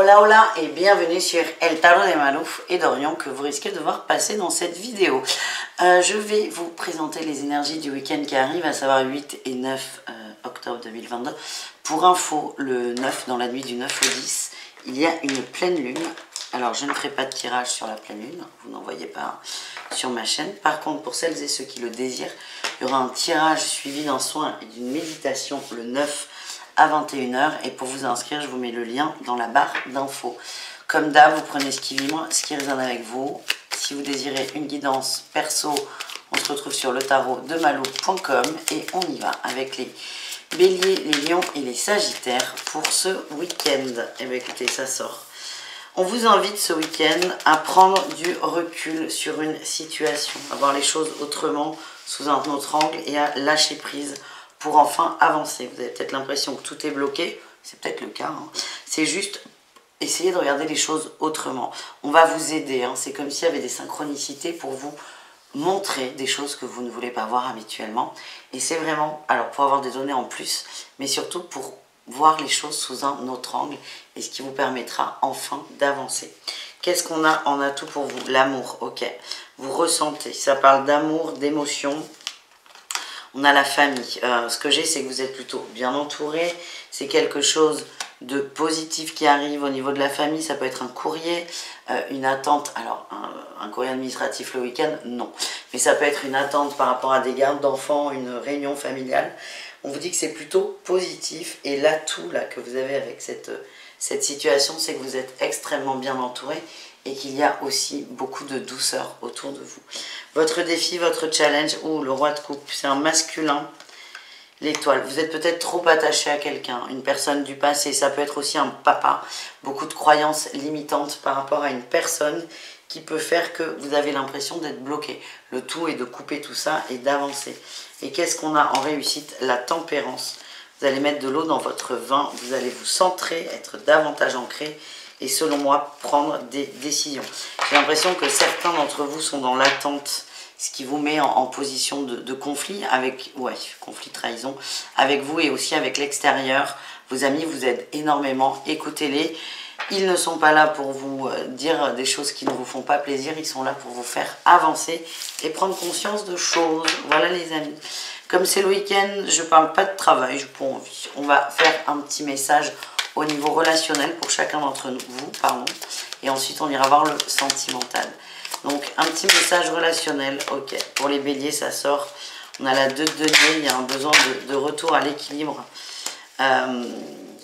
Hola hola et bienvenue sur El Tarot de Malouf et d'Orion que vous risquez de voir passer dans cette vidéo. Je vais vous présenter les énergies du week-end qui arrive, à savoir 8 et 9 octobre 2022. Pour info, le 9, dans la nuit du 9 au 10, il y a une pleine lune. Alors je ne ferai pas de tirage sur la pleine lune, vous n'en voyez pas sur ma chaîne. Par contre, pour celles et ceux qui le désirent, il y aura un tirage suivi d'un soin et d'une méditation le 9 à 21 h. Et pour vous inscrire, je vous mets le lien dans la barre d'infos. Comme d'hab, vous prenez ce qui vibre, ce qui résonne avec vous. Si vous désirez une guidance perso, on se retrouve sur le tarot de malouf.com et on y va avec les béliers, les lions et les sagittaires pour ce week-end. Et bien écoutez, ça sort. On vous invite ce week-end à prendre du recul sur une situation, à voir les choses autrement, sous un autre angle et à lâcher prise pour enfin avancer. Vous avez peut-être l'impression que tout est bloqué, c'est peut-être le cas, hein. C'est juste essayer de regarder les choses autrement. On va vous aider, hein. C'est comme s'il y avait des synchronicités pour vous montrer des choses que vous ne voulez pas voir habituellement. Et c'est vraiment, alors pour avoir des données en plus, mais surtout pour voir les choses sous un autre angle et ce qui vous permettra enfin d'avancer. Qu'est-ce qu'on a en atout pour vous? L'amour, ok. Vous ressentez, ça parle d'amour, d'émotion. On a la famille. Ce que j'ai, c'est que vous êtes plutôt bien entouré. C'est quelque chose de positif qui arrive au niveau de la famille. Ça peut être un courrier, une attente. Alors, un courrier administratif le week-end, non. Mais ça peut être une attente par rapport à des gardes d'enfants, une réunion familiale. On vous dit que c'est plutôt positif. Et l'atout là, que vous avez avec cette situation, c'est que vous êtes extrêmement bien entouré et qu'il y a aussi beaucoup de douceur autour de vous. Votre défi, votre challenge, ou le roi de coupe, c'est un masculin, l'étoile. Vous êtes peut-être trop attaché à quelqu'un, une personne du passé, ça peut être aussi un papa. Beaucoup de croyances limitantes par rapport à une personne qui peut faire que vous avez l'impression d'être bloqué. Le tout est de couper tout ça et d'avancer. Et qu'est-ce qu'on a en réussite? La tempérance. Vous allez mettre de l'eau dans votre vin, vous allez vous centrer, être davantage ancré et selon moi, prendre des décisions. J'ai l'impression que certains d'entre vous sont dans l'attente, ce qui vous met en position de conflit avec, conflit, trahison, avec vous et aussi avec l'extérieur. Vos amis vous aident énormément, écoutez-les. Ils ne sont pas là pour vous dire des choses qui ne vous font pas plaisir, ils sont là pour vous faire avancer et prendre conscience de choses. Voilà les amis. Comme c'est le week-end, je ne parle pas de travail, je n'ai pas envie. On va faire un petit message au niveau relationnel pour chacun d'entre vous, pardon. Et ensuite, on ira voir le sentimental. Donc, un petit message relationnel, ok. Pour les béliers, ça sort. On a la 2 de denier, il y a un besoin de retour à l'équilibre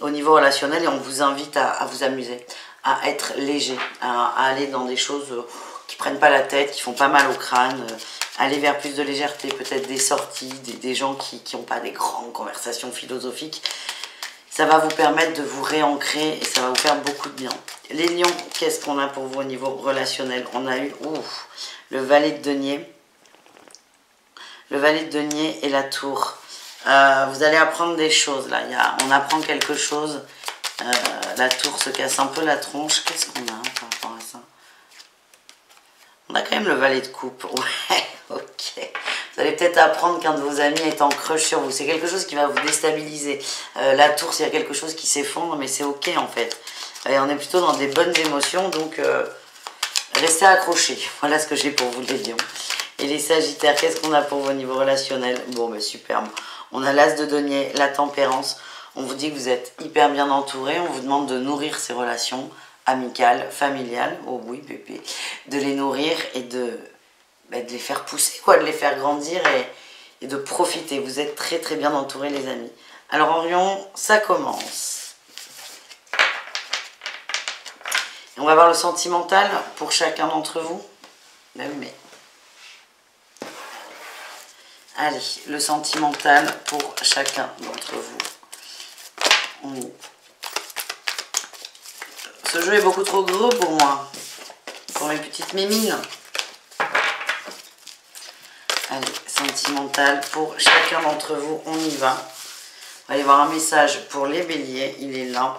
au niveau relationnel et on vous invite à vous amuser, à être léger, à aller dans des choses qui prennent pas la tête, qui font pas mal au crâne, aller vers plus de légèreté, peut-être des sorties, des gens qui n'ont pas des grandes conversations philosophiques. Ça va vous permettre de vous réancrer et ça va vous faire beaucoup de bien. Les lions, qu'est-ce qu'on a pour vous au niveau relationnel? On a eu le valet de denier. Le valet de denier et la tour. Vous allez apprendre des choses là. On apprend quelque chose. La tour se casse un peu la tronche. Qu'est-ce qu'on a par rapport à ça? On a quand même le valet de coupe. Ouais, ok. Vous allez peut-être apprendre qu'un de vos amis est en crush sur vous. C'est quelque chose qui va vous déstabiliser. La tour, s'il y a quelque chose qui s'effondre, mais c'est ok en fait. Et on est plutôt dans des bonnes émotions, donc restez accrochés. Voilà ce que j'ai pour vous les lions. Et les sagittaires, qu'est-ce qu'on a pour vous au niveau relationnel? Bon, ben superbe. On a l'as de denier, la tempérance. On vous dit que vous êtes hyper bien entouré. On vous demande de nourrir ces relations amicales, familiales. Oh oui, bébé. De les nourrir et de les faire pousser, quoi, de les faire grandir et de profiter. Vous êtes très très bien entourés les amis. Alors Orion, ça commence. Et on va voir le sentimental pour chacun d'entre vous. Mais allez, le sentimental pour chacun d'entre vous. Ce jeu est beaucoup trop gros pour moi, pour mes petites mimines. Allez, sentimental pour chacun d'entre vous, on y va. On va aller voir un message pour les béliers, il est là.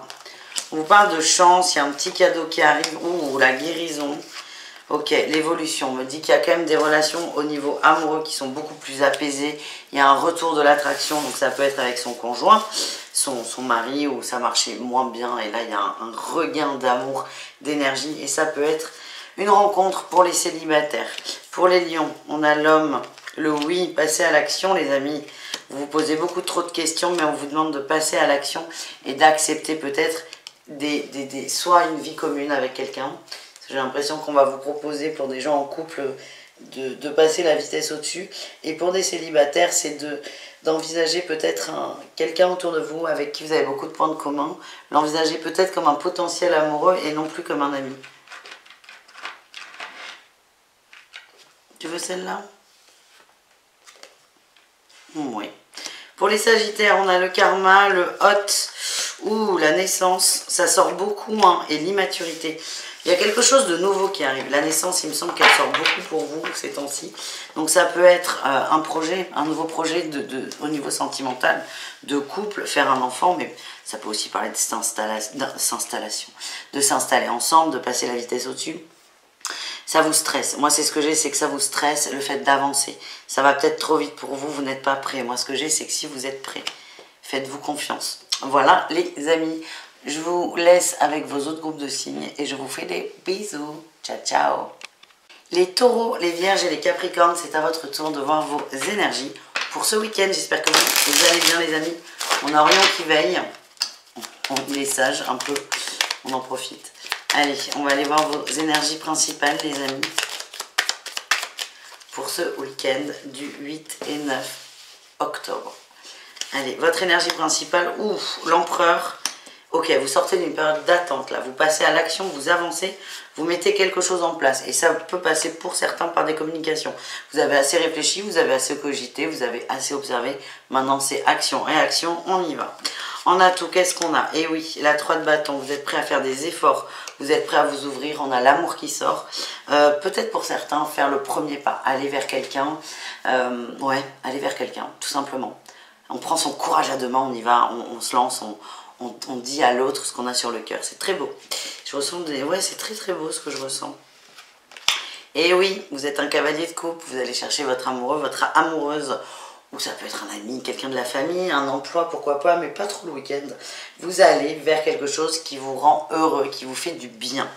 On vous parle de chance, il y a un petit cadeau qui arrive, la guérison. Ok, l'évolution me dit qu'il y a quand même des relations au niveau amoureux qui sont beaucoup plus apaisées. Il y a un retour de l'attraction, donc ça peut être avec son conjoint, son mari, où ça marchait moins bien. Et là, il y a un regain d'amour, d'énergie. Et ça peut être une rencontre pour les célibataires. Pour les lions, on a l'homme, le oui, passer à l'action, les amis. Vous vous posez beaucoup trop de questions, mais on vous demande de passer à l'action et d'accepter peut-être soit une vie commune avec quelqu'un. J'ai l'impression qu'on va vous proposer pour des gens en couple de passer la vitesse au-dessus. Et pour des célibataires, c'est d'envisager peut-être quelqu'un autour de vous avec qui vous avez beaucoup de points de commun. L'envisager peut-être comme un potentiel amoureux et non plus comme un ami. Tu veux celle-là? Oui. Pour les sagittaires, on a le karma, le hot ou la naissance. Ça sort beaucoup, hein, et l'immaturité. Il y a quelque chose de nouveau qui arrive. La naissance, il me semble qu'elle sort beaucoup pour vous ces temps-ci. Donc ça peut être un projet, un nouveau projet au niveau sentimental, de couple, faire un enfant, mais ça peut aussi parler de s'installer ensemble, de passer la vitesse au-dessus. Ça vous stresse. Moi, c'est ce que j'ai, c'est que ça vous stresse, le fait d'avancer. Ça va peut-être trop vite pour vous, vous n'êtes pas prêt. Moi, ce que j'ai, c'est que si vous êtes prêt, faites-vous confiance. Voilà, les amis. Je vous laisse avec vos autres groupes de signes et je vous fais des bisous. Ciao, ciao. Les taureaux, les vierges et les capricornes, c'est à votre tour de voir vos énergies pour ce week-end. J'espère que vous allez bien, les amis. On a Orion qui veille. Il est sage un peu. On en profite. Allez, on va aller voir vos énergies principales, les amis, pour ce week-end du 8 et 9 octobre. Allez, votre énergie principale, ouf, l'empereur. Ok, vous sortez d'une période d'attente, là. Vous passez à l'action, vous avancez, vous mettez quelque chose en place. Et ça peut passer pour certains par des communications. Vous avez assez réfléchi, vous avez assez cogité, vous avez assez observé. Maintenant, c'est action, réaction, on y va. En atout, qu'est-ce qu'on a? Et oui, la 3 de bâton, vous êtes prêt à faire des efforts, vous êtes prêt à vous ouvrir, on a l'amour qui sort. Peut-être pour certains, faire le premier pas, aller vers quelqu'un. Ouais, aller vers quelqu'un, tout simplement. On prend son courage à deux mains, on y va, on se lance, on dit à l'autre ce qu'on a sur le cœur. C'est très beau. Je ressens des... Ouais, c'est très très beau ce que je ressens. Et oui, vous êtes un cavalier de coupe, vous allez chercher votre amoureux, votre amoureuse, ou ça peut être un ami, quelqu'un de la famille, un emploi, pourquoi pas, mais pas trop le week-end. Vous allez vers quelque chose qui vous rend heureux, qui vous fait du bien.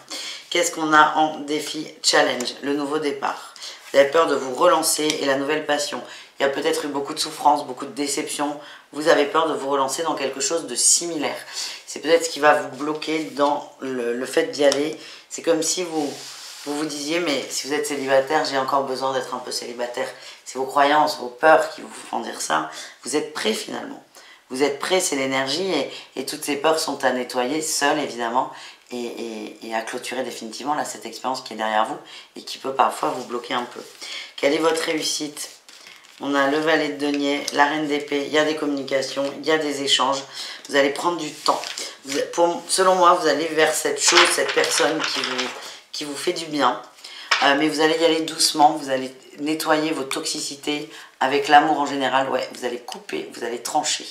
Qu'est-ce qu'on a en défi challenge? Le nouveau départ. Vous avez peur de vous relancer et la nouvelle passion. Il y a peut-être eu beaucoup de souffrance, beaucoup de déception. Vous avez peur de vous relancer dans quelque chose de similaire. C'est peut-être ce qui va vous bloquer dans le fait d'y aller. C'est comme si vous disiez, mais si vous êtes célibataire, j'ai encore besoin d'être un peu célibataire. C'est vos croyances, vos peurs qui vous font dire ça. Vous êtes prêt finalement. Vous êtes prêt, c'est l'énergie et toutes ces peurs sont à nettoyer seul évidemment et à clôturer définitivement là, cette expérience qui est derrière vous et qui peut parfois vous bloquer un peu. Quelle est votre réussite? On a le valet de denier, la reine d'épée, il y a des communications, il y a des échanges. Vous allez prendre du temps. Selon moi, vous allez vers cette chose, cette personne qui vous fait du bien. Mais vous allez y aller doucement, vous allez nettoyer vos toxicités avec l'amour en général. Ouais, vous allez couper, vous allez trancher.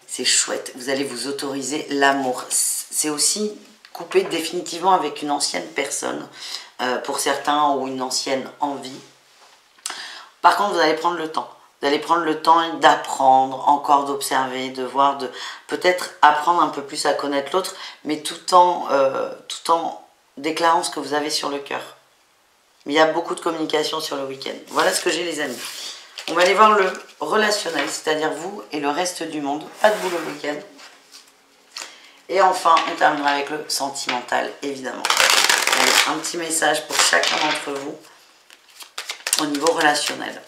C'est chouette, vous allez vous autoriser l'amour. C'est aussi couper définitivement avec une ancienne personne, pour certains, ou une ancienne envie. Par contre, vous allez prendre le temps. Vous allez prendre le temps d'apprendre, encore d'observer, de voir, de peut-être apprendre un peu plus à connaître l'autre, mais tout en déclarant ce que vous avez sur le cœur. Il y a beaucoup de communication sur le week-end. Voilà ce que j'ai, les amis. On va aller voir le relationnel, c'est-à-dire vous et le reste du monde. Pas de boulot le week-end. Et enfin, on terminera avec le sentimental, évidemment. Allez, un petit message pour chacun d'entre vous au niveau relationnel.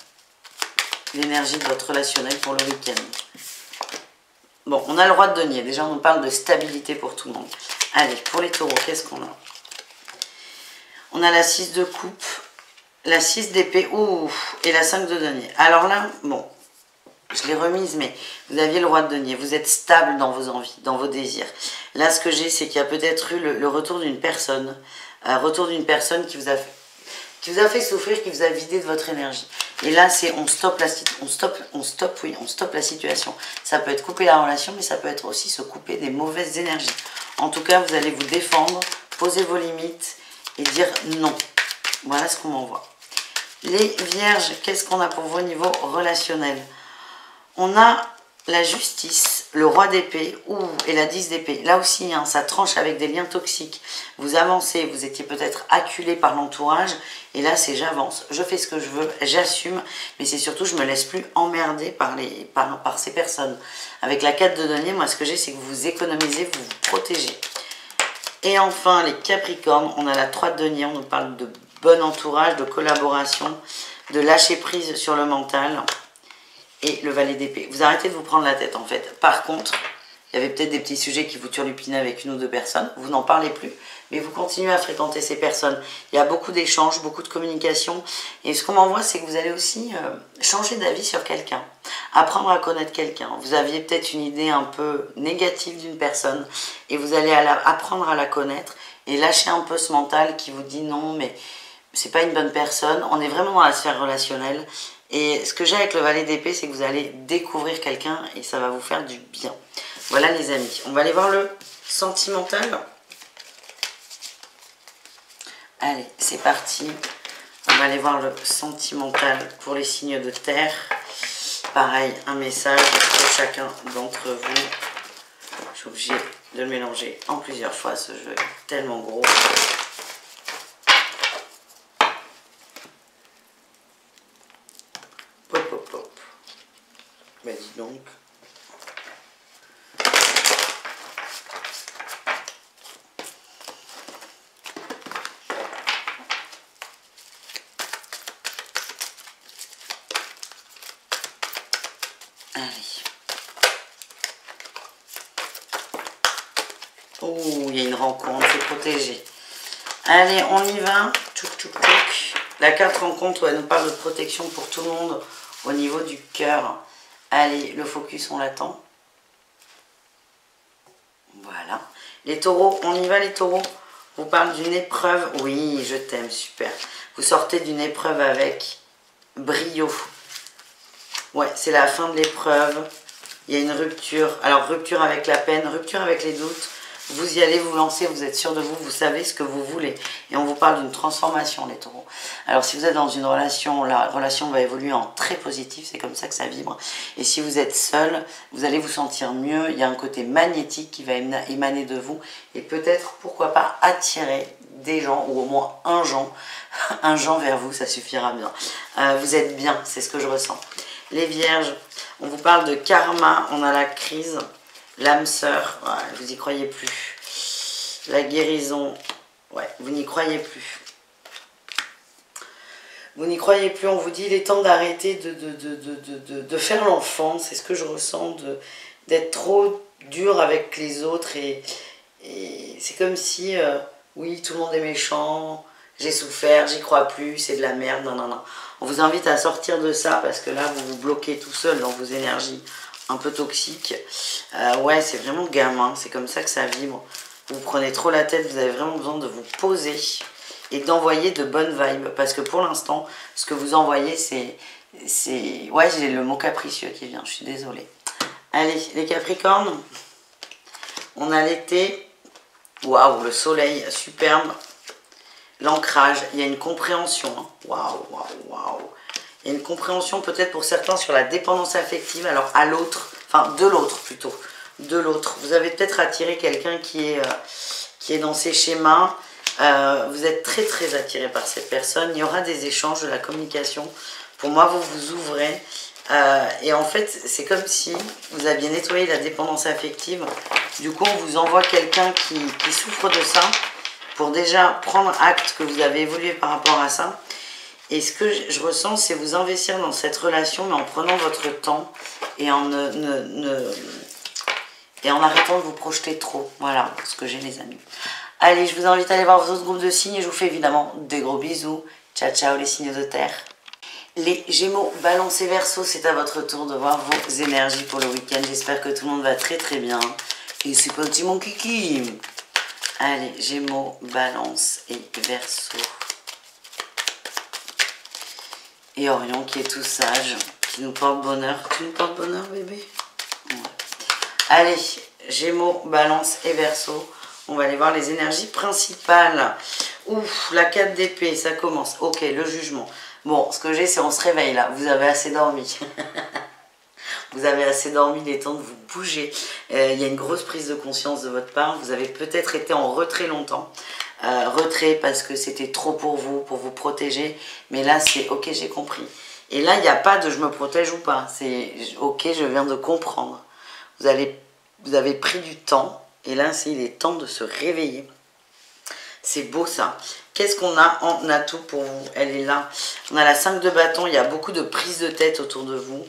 L'énergie de votre relationnel pour le week-end. Bon, on a le roi de denier. Déjà, on nous parle de stabilité pour tout le monde. Allez, pour les taureaux, qu'est-ce qu'on a? On a la 6 de coupe, la 6 d'épée, et la 5 de denier. Alors là, bon, je l'ai remise, mais vous aviez le roi de denier. Vous êtes stable dans vos envies, dans vos désirs. Là, ce que j'ai, c'est qu'il y a peut-être eu le retour d'une personne. Un retour d'une personne qui vous a fait souffrir, qui vous a vidé de votre énergie. Et là, c'est on stoppe la situation. Ça peut être couper la relation, mais ça peut être aussi se couper des mauvaises énergies. En tout cas, vous allez vous défendre, poser vos limites et dire non. Voilà ce qu'on m'envoie. Les vierges, qu'est-ce qu'on a pour vous au niveau relationnel? On a la justice, le roi d'épée et la 10 d'épée. Là aussi, hein, ça tranche avec des liens toxiques. Vous avancez, vous étiez peut-être acculé par l'entourage. Et là, c'est j'avance, je fais ce que je veux, j'assume. Mais c'est surtout, je ne me laisse plus emmerder par ces personnes. Avec la 4 de denier, moi, ce que j'ai, c'est que vous vous économisez, vous vous protégez. Et enfin, les Capricornes, on a la 3 de denier. On nous parle de bon entourage, de collaboration, de lâcher prise sur le mental. Et le valet d'épée. Vous arrêtez de vous prendre la tête en fait. Par contre, il y avait peut-être des petits sujets qui vous turlupinaient avec une ou deux personnes. Vous n'en parlez plus. Mais vous continuez à fréquenter ces personnes. Il y a beaucoup d'échanges, beaucoup de communication. Et ce qu'on m'envoie, c'est que vous allez aussi changer d'avis sur quelqu'un. Apprendre à connaître quelqu'un. Vous aviez peut-être une idée un peu négative d'une personne. Et vous allez apprendre à la connaître. Et lâcher un peu ce mental qui vous dit non, mais c'est pas une bonne personne. On est vraiment dans la sphère relationnelle. Et ce que j'ai avec le valet d'épée, c'est que vous allez découvrir quelqu'un et ça va vous faire du bien. Voilà les amis. On va aller voir le sentimental. Allez, c'est parti. On va aller voir le sentimental pour les signes de terre. Pareil, un message pour chacun d'entre vous. Je suis obligée de le mélanger en plusieurs fois. Ce jeu est tellement gros. Bah dis donc. Allez. Oh, il y a une rencontre, c'est protégé. Allez, on y va. Tchouk, tchouk, tchouk. La carte rencontre, elle nous parle de protection pour tout le monde au niveau du cœur. Allez, le focus, on l'attend. Voilà. Les taureaux, on y va les taureaux. On parle d'une épreuve. Oui, je t'aime, super. Vous sortez d'une épreuve avec brio. Ouais, c'est la fin de l'épreuve. Il y a une rupture. Alors, rupture avec la peine, rupture avec les doutes. Vous y allez, vous lancez, vous êtes sûr de vous, vous savez ce que vous voulez. Et on vous parle d'une transformation, les taureaux. Alors, si vous êtes dans une relation, la relation va évoluer en très positif, c'est comme ça que ça vibre. Et si vous êtes seul, vous allez vous sentir mieux. Il y a un côté magnétique qui va émaner de vous. Et peut-être, pourquoi pas, attirer des gens, ou au moins un Jean vers vous, ça suffira bien. Vous êtes bien, c'est ce que je ressens. Les vierges, on vous parle de karma, on a la crise. L'âme sœur, ouais, vous n'y croyez plus. La guérison, ouais, vous n'y croyez plus. Vous n'y croyez plus, on vous dit il est temps d'arrêter de faire l'enfant, c'est ce que je ressens, d'être trop dur avec les autres. Et c'est comme si, oui, tout le monde est méchant, j'ai souffert, j'y crois plus, c'est de la merde, non, non, non. On vous invite à sortir de ça parce que là, vous vous bloquez tout seul dans vos énergies un peu toxique. Ouais, c'est vraiment gamin, c'est comme ça que ça vibre. Vous prenez trop la tête, vous avez vraiment besoin de vous poser et d'envoyer de bonnes vibes. Parce que pour l'instant, ce que vous envoyez, c'est... Ouais, j'ai le mot capricieux qui vient, je suis désolée. Allez, les Capricornes, on a l'été. Waouh, le soleil, superbe. L'ancrage, il y a une compréhension. Hein. Waouh, waouh, waouh. Il y a une compréhension peut-être pour certains sur la dépendance affective, alors à l'autre, enfin de l'autre plutôt, de l'autre. Vous avez peut-être attiré quelqu'un qui est dans ces schémas. Vous êtes très très attiré par cette personne. Il y aura des échanges, de la communication. Pour moi, vous vous ouvrez. Et en fait, c'est comme si vous aviez nettoyé la dépendance affective. Du coup, on vous envoie quelqu'un qui souffre de ça pour déjà prendre acte que vous avez évolué par rapport à ça. Et ce que je ressens, c'est vous investir dans cette relation, mais en prenant votre temps et en arrêtant de vous projeter trop. Voilà ce que j'ai, les amis. Allez, je vous invite à aller voir vos autres groupes de signes et je vous fais évidemment des gros bisous. Ciao, ciao les signes de terre. Les Gémeaux, Balance et Verseau, c'est à votre tour de voir vos énergies pour le week-end. J'espère que tout le monde va très très bien. Et c'est parti mon kiki. Allez, Gémeaux, Balance et Verseau. Et Orion qui est tout sage, qui nous porte bonheur. Tu nous portes bonheur, bébé? Ouais. Allez, Gémeaux, Balance et Verseau. On va aller voir les énergies principales Ouf, la 4 d'épée, ça commence. Ok, le jugement. Bon, ce que j'ai, c'est on se réveille là. Vous avez assez dormi. Vous avez assez dormi, il est temps de vous bouger. Il y a une grosse prise de conscience de votre part. Vous avez peut-être été en retrait longtemps. Retrait parce que c'était trop pour vous protéger. Mais là, c'est ok, j'ai compris. Et là, il n'y a pas de je me protège ou pas. C'est ok, je viens de comprendre. Vous avez pris du temps. Et là, il est temps de se réveiller. C'est beau ça. Qu'est-ce qu'on a en atout pour vous? Elle est là. On a la 5 de bâton. Il y a beaucoup de prises de tête autour de vous.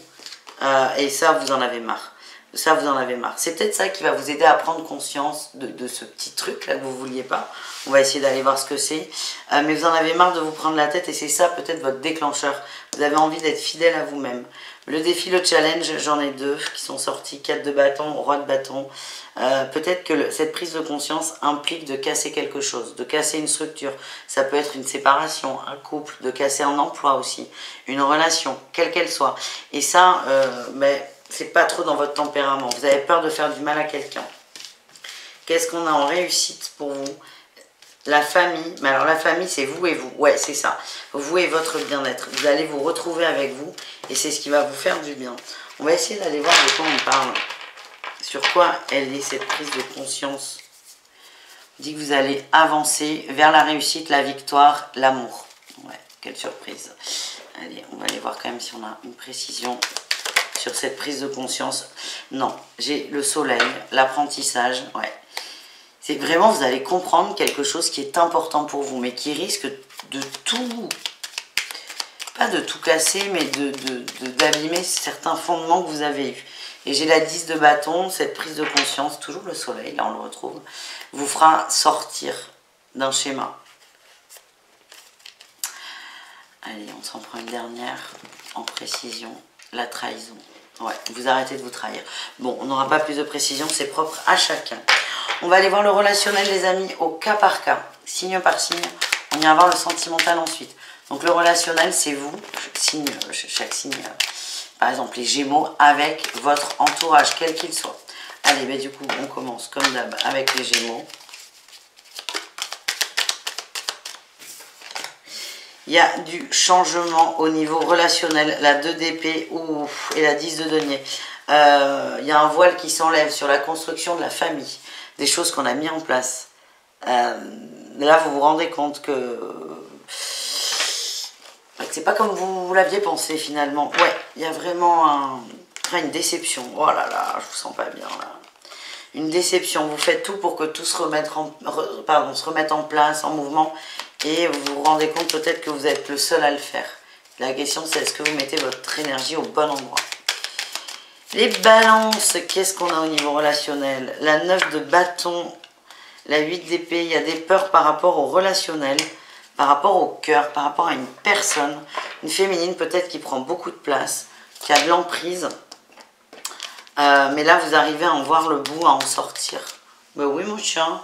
Et ça, vous en avez marre. Ça, vous en avez marre. C'est peut-être ça qui va vous aider à prendre conscience de ce petit truc là que vous ne vouliez pas. On va essayer d'aller voir ce que c'est. Mais vous en avez marre de vous prendre la tête et c'est ça peut-être votre déclencheur. Vous avez envie d'être fidèle à vous-même. Le défi, le challenge, j'en ai 2 qui sont sortis. 4 de bâton, roi de bâton. Peut-être que cette prise de conscience implique de casser quelque chose, de casser une structure. Ça peut être une séparation, un couple, de casser un emploi aussi, une relation, quelle qu'elle soit. Et ça, c'est pas trop dans votre tempérament. Vous avez peur de faire du mal à quelqu'un. Qu'est-ce qu'on a en réussite pour vous? La famille. Mais alors la famille, c'est vous et vous. Ouais, c'est ça. Vous et votre bien-être. Vous allez vous retrouver avec vous et c'est ce qui va vous faire du bien. On va essayer d'aller voir de quoi on parle. Sur quoi elle est cette prise de conscience? On dit que vous allez avancer vers la réussite, la victoire, l'amour. Ouais, quelle surprise. Allez, on va aller voir quand même si on a une précision sur cette prise de conscience. Non, j'ai le soleil, l'apprentissage. Ouais. C'est vraiment, vous allez comprendre quelque chose qui est important pour vous, mais qui risque de tout, pas de tout casser, mais d'abîmer certains fondements que vous avez eus. Et j'ai la 10 de bâton, cette prise de conscience, toujours le soleil, là on le retrouve, vous fera sortir d'un schéma. Allez, on s'en prend une dernière en précision, la trahison. Ouais, vous arrêtez de vous trahir. Bon, on n'aura pas plus de précision, c'est propre à chacun. On va aller voir le relationnel, les amis, au cas par cas, signe par signe. On ira voir le sentimental ensuite. Donc le relationnel, c'est vous, chaque signe, par exemple les Gémeaux, avec votre entourage, quel qu'il soit. Allez, du coup, on commence comme d'hab avec les Gémeaux. Il y a du changement au niveau relationnel, la 2 d'épée et la 10 de denier. Il y a un voile qui s'enlève sur la construction de la famille, des choses qu'on a mis en place. Là, vous vous rendez compte que c'est pas comme vous l'aviez pensé finalement. Ouais, il y a vraiment une déception. Oh là là, je vous sens pas bien là. Une déception. Vous faites tout pour que tout se remette en place, en mouvement. Et vous vous rendez compte peut-être que vous êtes le seul à le faire. La question c'est est-ce que vous mettez votre énergie au bon endroit? Les balances, qu'est-ce qu'on a au niveau relationnel? La 9 de bâton, la 8 d'épée, il y a des peurs par rapport au relationnel, par rapport au cœur, par rapport à une personne, une féminine peut-être qui prend beaucoup de place, qui a de l'emprise. Mais là vous arrivez à en voir le bout, à en sortir. Ben oui mon chien.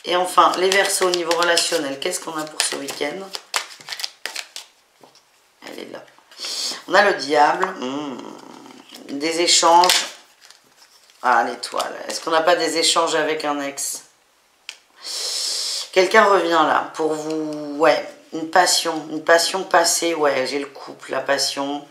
Et enfin, les Verseaux au niveau relationnel, qu'est-ce qu'on a pour ce week-end? Elle est là. On a le diable, des échanges. Ah, l'étoile. Est-ce qu'on n'a pas des échanges avec un ex? Quelqu'un revient là, pour vous, ouais, une passion passée, ouais, j'ai le couple, la passion.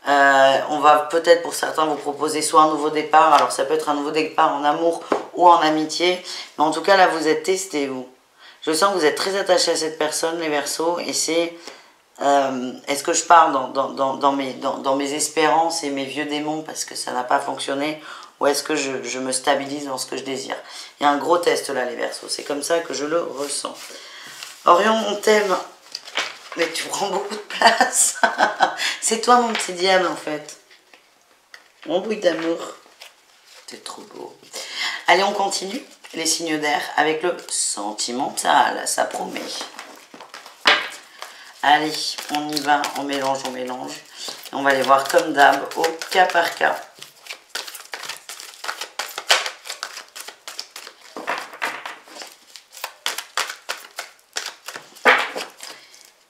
On va peut-être pour certains vous proposer soit un nouveau départ, alors ça peut être un nouveau départ en amour ou en amitié, mais en tout cas là vous êtes testé vous. Je sens que vous êtes très attaché à cette personne les Verseaux et c'est est-ce que je pars dans mes espérances et mes vieux démons parce que ça n'a pas fonctionné ou est-ce que je me stabilise dans ce que je désire? Il y a un gros test là les Verseaux, c'est comme ça que je le ressens. Orion, on t'aime. Mais tu prends beaucoup de place. C'est toi mon petit diable en fait. Mon bruit d'amour. C'est trop beau. Allez, on continue. Les signes d'air avec le sentimental. Ça promet. Allez, on y va. On mélange, on mélange. On va les voir comme d'hab au cas par cas.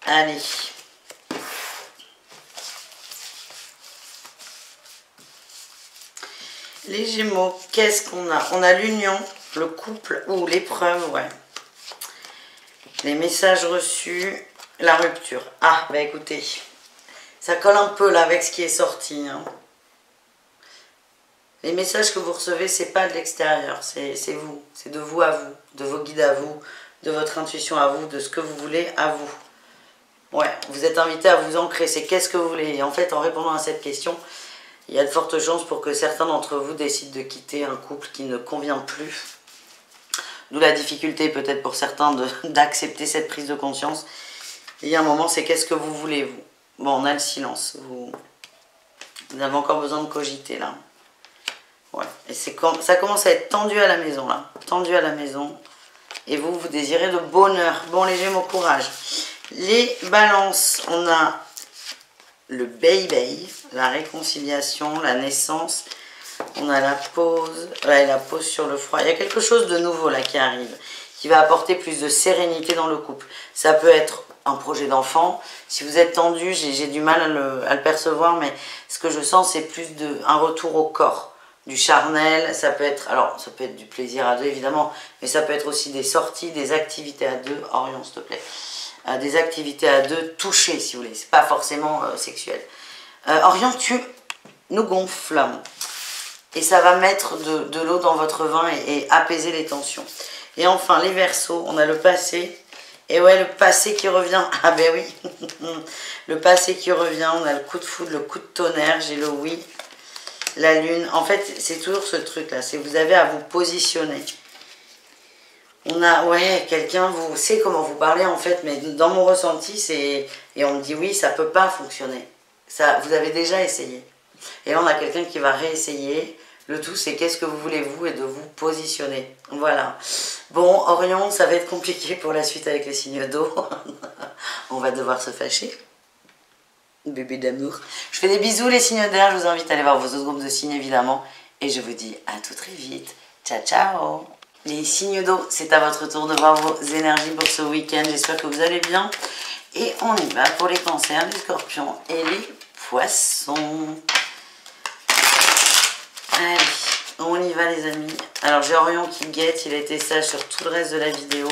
Allez. Les Gémeaux, qu'est-ce qu'on a? On a l'union, le couple ou l'épreuve, ouais. les messages reçus, la rupture. Ah, bah écoutez, ça colle un peu là avec ce qui est sorti. Hein. Les messages que vous recevez, c'est pas de l'extérieur, c'est vous. C'est de vous à vous, de vos guides à vous, de votre intuition à vous, de ce que vous voulez à vous. Ouais, vous êtes invité à vous ancrer, c'est qu'est-ce que vous voulez. Et en fait, en répondant à cette question, il y a de fortes chances pour que certains d'entre vous décident de quitter un couple qui ne convient plus. D'où la difficulté peut-être pour certains d'accepter cette prise de conscience. Et il y a un moment, c'est qu'est-ce que vous voulez, vous. Bon, on a le silence. Vous avez encore besoin de cogiter, là. Ouais, et ça commence à être tendu à la maison, là. Tendu à la maison. Et vous, vous désirez le bonheur. Bon, les Gémeaux, courage. Les balances, on a le baby, la réconciliation, la naissance. On a la pause, là, la pause sur le froid. Il y a quelque chose de nouveau là qui arrive, qui va apporter plus de sérénité dans le couple. Ça peut être un projet d'enfant. Si vous êtes tendu, j'ai du mal à le percevoir, mais ce que je sens, c'est plus un retour au corps. Du charnel, ça peut être, alors ça peut être du plaisir à deux évidemment, mais ça peut être aussi des sorties, des activités à deux, Orion s'il te plaît, des activités à deux touchées si vous voulez, c'est pas forcément sexuel. Orion, tu nous gonfles et ça va mettre de l'eau dans votre vin et apaiser les tensions. Et enfin les Verseaux, on a le passé, et ouais le passé qui revient, ah ben oui, le passé qui revient, on a le coup de foudre, le coup de tonnerre, j'ai le oui. La lune, en fait, c'est toujours ce truc-là, c'est que vous avez à vous positionner. On a, ouais, quelqu'un, vous sait comment vous parlez en fait, mais dans mon ressenti, c'est... Et on me dit, oui, ça peut pas fonctionner. Ça, vous avez déjà essayé. Et là, on a quelqu'un qui va réessayer. Le tout, c'est qu'est-ce que vous voulez, vous, et de vous positionner. Voilà. Bon, Orion, ça va être compliqué pour la suite avec les signes d'eau. On va devoir se fâcher. Bébé d'amour. Je fais des bisous les signes d'air, je vous invite à aller voir vos autres groupes de signes évidemment. Et je vous dis à tout très vite. Ciao ciao. Les signes d'eau, c'est à votre tour de voir vos énergies pour ce week-end. J'espère que vous allez bien. Et on y va pour les cancers, les scorpions et les poissons. Allez, on y va les amis. Alors j'ai Orion qui guette, il a été sage sur tout le reste de la vidéo.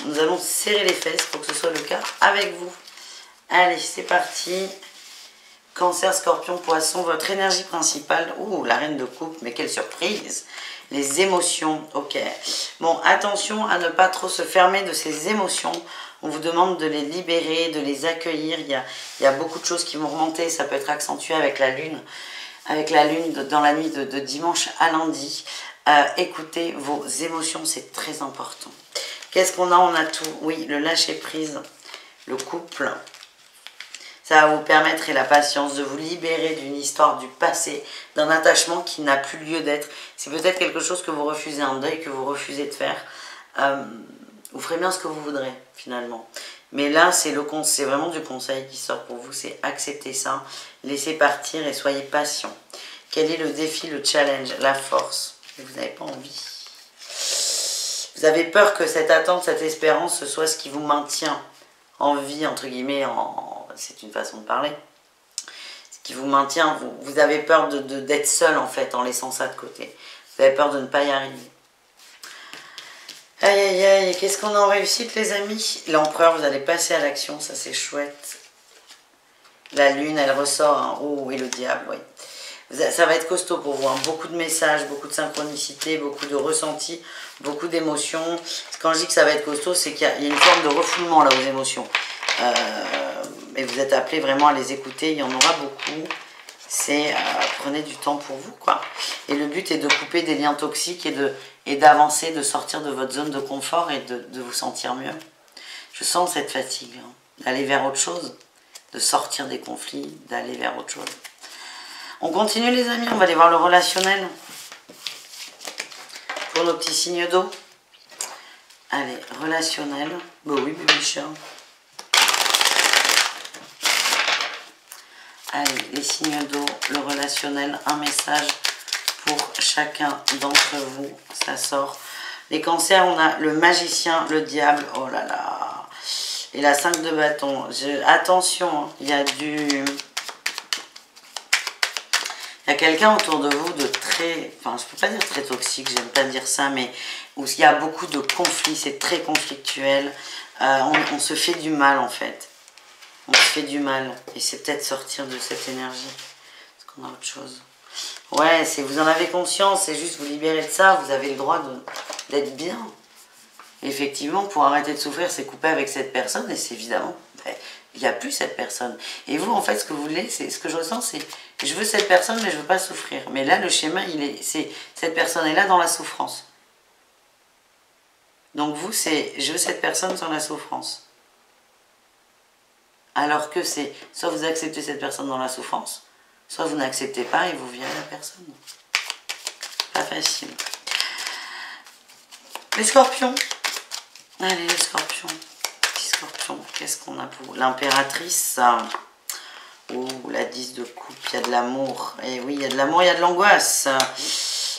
Nous allons serrer les fesses pour que ce soit le cas avec vous. Allez, c'est parti. Cancer, scorpion, poisson, votre énergie principale. Ouh, la reine de coupe, mais quelle surprise. Les émotions, ok. Bon, attention à ne pas trop se fermer de ces émotions. On vous demande de les libérer, de les accueillir. Il y a beaucoup de choses qui vont remonter. Ça peut être accentué avec la lune. Avec la lune dans la nuit de dimanche à lundi. Écoutez vos émotions, c'est très important. Qu'est-ce qu'on a? On a tout. Oui, le lâcher-prise, le couple. Ça va vous permettre, et la patience, de vous libérer d'une histoire du passé, d'un attachement qui n'a plus lieu d'être. C'est peut-être quelque chose que vous refusez, un deuil que vous refusez de faire. Vous ferez bien ce que vous voudrez, finalement. Mais là, c'est vraiment du conseil qui sort pour vous, c'est accepter ça, laissez partir et soyez patient. Quel est le défi, le challenge, la force? Vous n'avez pas envie. Vous avez peur que cette attente, cette espérance, ce soit ce qui vous maintient en vie, entre guillemets, c'est une façon de parler. Ce qui vous maintient, vous avez peur d'être seul, en fait, en laissant ça de côté. Vous avez peur de ne pas y arriver. Aïe, aïe, aïe, qu'est-ce qu'on a en réussite, les amis? L'empereur, vous allez passer à l'action, ça c'est chouette. La lune, elle ressort, hein. Oh, et le diable, oui. Ça va être costaud pour vous, hein. Beaucoup de messages, beaucoup de synchronicité, beaucoup de ressentis, beaucoup d'émotions. Quand je dis que ça va être costaud, c'est qu'il y a une forme de refoulement là aux émotions. Et vous êtes appelés vraiment à les écouter, il y en aura beaucoup. C'est prenez du temps pour vous, quoi. Et le but est de couper des liens toxiques et d'avancer, de sortir de votre zone de confort et de vous sentir mieux. Je sens cette fatigue, hein, d'aller vers autre chose, de sortir des conflits, d'aller vers autre chose. On continue les amis, on va aller voir le relationnel pour nos petits signes d'eau. Allez, relationnel. Bah oui, bébé chat. Allez, les signes d'eau, le relationnel, un message pour chacun d'entre vous. Ça sort. Les cancers, on a le magicien, le diable. Oh là là. Et la 5 de bâton. Attention, il y a a quelqu'un autour de vous de très... Enfin, je peux pas dire très toxique, j'aime pas dire ça, mais où il y a beaucoup de conflits, c'est très conflictuel. On se fait du mal, en fait. On se fait du mal. Et c'est peut-être sortir de cette énergie. Est-ce qu'on a autre chose? Ouais, vous en avez conscience, c'est juste vous libérer de ça, vous avez le droit d'être bien. Effectivement, pour arrêter de souffrir, c'est couper avec cette personne, et c'est évidemment, il n'y a plus cette personne. Et vous, en fait, ce que vous voulez, c'est ce que je ressens, c'est je veux cette personne, mais je ne veux pas souffrir. Mais là, le schéma, cette personne est là dans la souffrance. Donc vous, c'est je veux cette personne sans la souffrance. Alors que c'est soit vous acceptez cette personne dans la souffrance, soit vous n'acceptez pas et vous virez la personne. Pas facile. Les scorpions. Allez, les scorpions. Petit scorpion. Qu'est-ce qu'on a pour l'impératrice? Oh, la 10 de coupe. Il y a de l'amour. Et oui, il y a de l'amour, il y a de l'angoisse.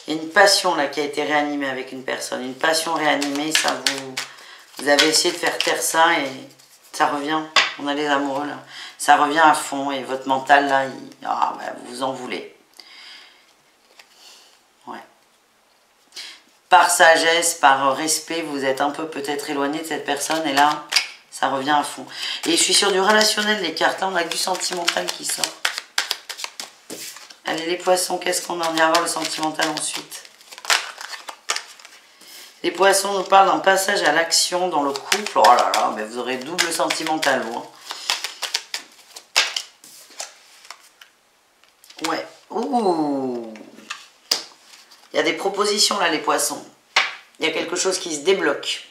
Il y a une passion là qui a été réanimée avec une personne. Une passion réanimée, ça vous avez essayé de faire taire ça et ça revient. On a les amoureux là. Ça revient à fond et votre mental là, vous en voulez. Ouais. Par sagesse, par respect, vous êtes un peu peut-être éloigné de cette personne et là, ça revient à fond. Et je suis sur du relationnel, les cartes. Là, on a du sentimental qui sort. Allez, les poissons, qu'est-ce qu'on a? On va voir le sentimental ensuite. Les poissons nous parlent d'un passage à l'action dans le couple. Oh là là, mais vous aurez double sentimental, vous. Ouais. Ouh. Il y a des propositions là, les poissons. Il y a quelque chose qui se débloque.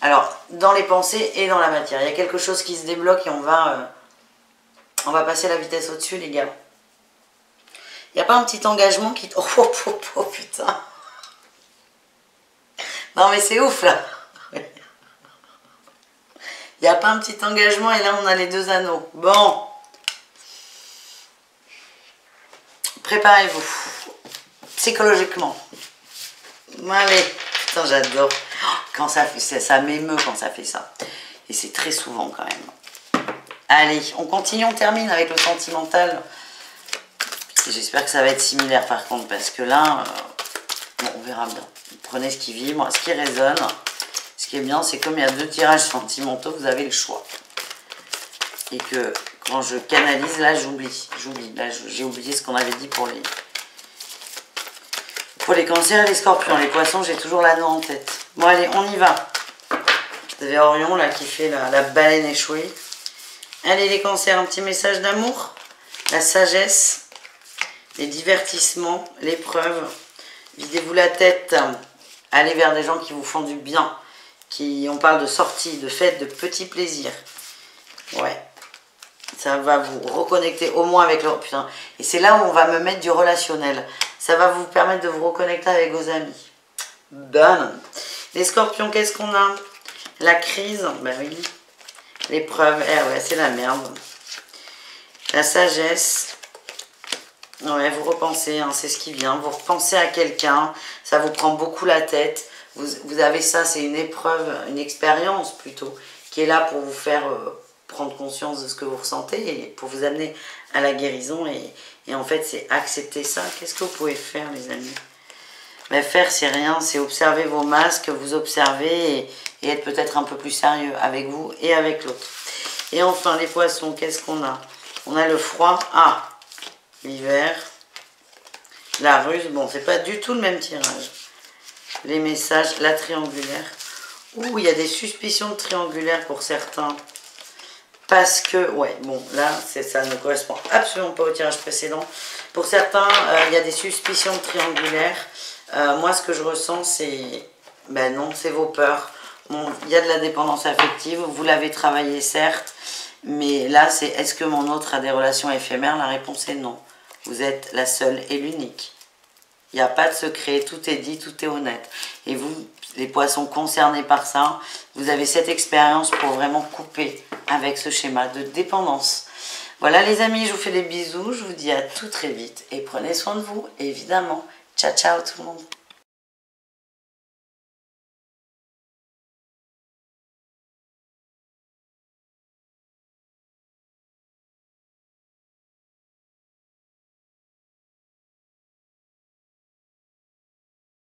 Alors, dans les pensées et dans la matière. Il y a quelque chose qui se débloque et on va passer la vitesse au-dessus, les gars. Il n'y a pas un petit engagement qui... Oh putain. Non mais c'est ouf là. Il n'y a pas un petit engagement et là on a les deux anneaux. Bon. Préparez-vous. Psychologiquement. Allez. Putain, j'adore. Quand ça fait ça m'émeut quand ça fait ça. Et c'est très souvent quand même. Allez, on continue, on termine avec le sentimental. J'espère que ça va être similaire par contre, parce que là, bon, on verra bien. Prenez ce qui vibre, ce qui résonne. Ce qui est bien, c'est comme il y a deux tirages sentimentaux, vous avez le choix. Et que quand je canalise, là, j'oublie. Là, j'ai oublié ce qu'on avait dit pour les cancers et les scorpions. Les poissons, j'ai toujours l'anneau en tête. Bon, allez, on y va. Vous avez Orion, là, qui fait la baleine échouée. Allez, les cancers, un petit message d'amour. La sagesse. Les divertissements, l'épreuve. Videz-vous la tête. Allez vers des gens qui vous font du bien. On parle de sorties, de fêtes, de petits plaisirs. Ouais. Ça va vous reconnecter au moins avec le... Putain. Et c'est là où on va me mettre du relationnel. Ça va vous permettre de vous reconnecter avec vos amis. Bam. Les scorpions, qu'est-ce qu'on a? La crise. Ben oui. L'épreuve. Eh ouais, c'est la merde. La sagesse. Ouais, vous repensez, hein, c'est ce qui vient. Vous repensez à quelqu'un, ça vous prend beaucoup la tête. Vous avez ça, c'est une épreuve, une expérience plutôt, qui est là pour vous faire prendre conscience de ce que vous ressentez et pour vous amener à la guérison. Et en fait, c'est accepter ça. Qu'est-ce que vous pouvez faire, les amis? Ben, faire, c'est rien, c'est observer vos masques, vous observer et être peut-être un peu plus sérieux avec vous et avec l'autre. Et enfin, les poissons, qu'est-ce qu'on a? On a le froid. Ah! L'hiver, la ruse, bon, c'est pas du tout le même tirage. Les messages, la triangulaire. Ouh, il y a des suspicions de triangulaire pour certains. Parce que, ouais, bon, là, ça ne correspond absolument pas au tirage précédent. Pour certains, il y a des suspicions de triangulaire. Moi, ce que je ressens, c'est... Ben non, c'est vos peurs. Bon, il y a de la dépendance affective, vous l'avez travaillé, certes. Mais là, c'est est-ce que mon autre a des relations éphémères? La réponse est non. Vous êtes la seule et l'unique. Il n'y a pas de secret, tout est dit, tout est honnête. Et vous, les poissons concernés par ça, vous avez cette expérience pour vraiment couper avec ce schéma de dépendance. Voilà les amis, je vous fais des bisous, je vous dis à tout très vite et prenez soin de vous, évidemment. Ciao, ciao tout le monde.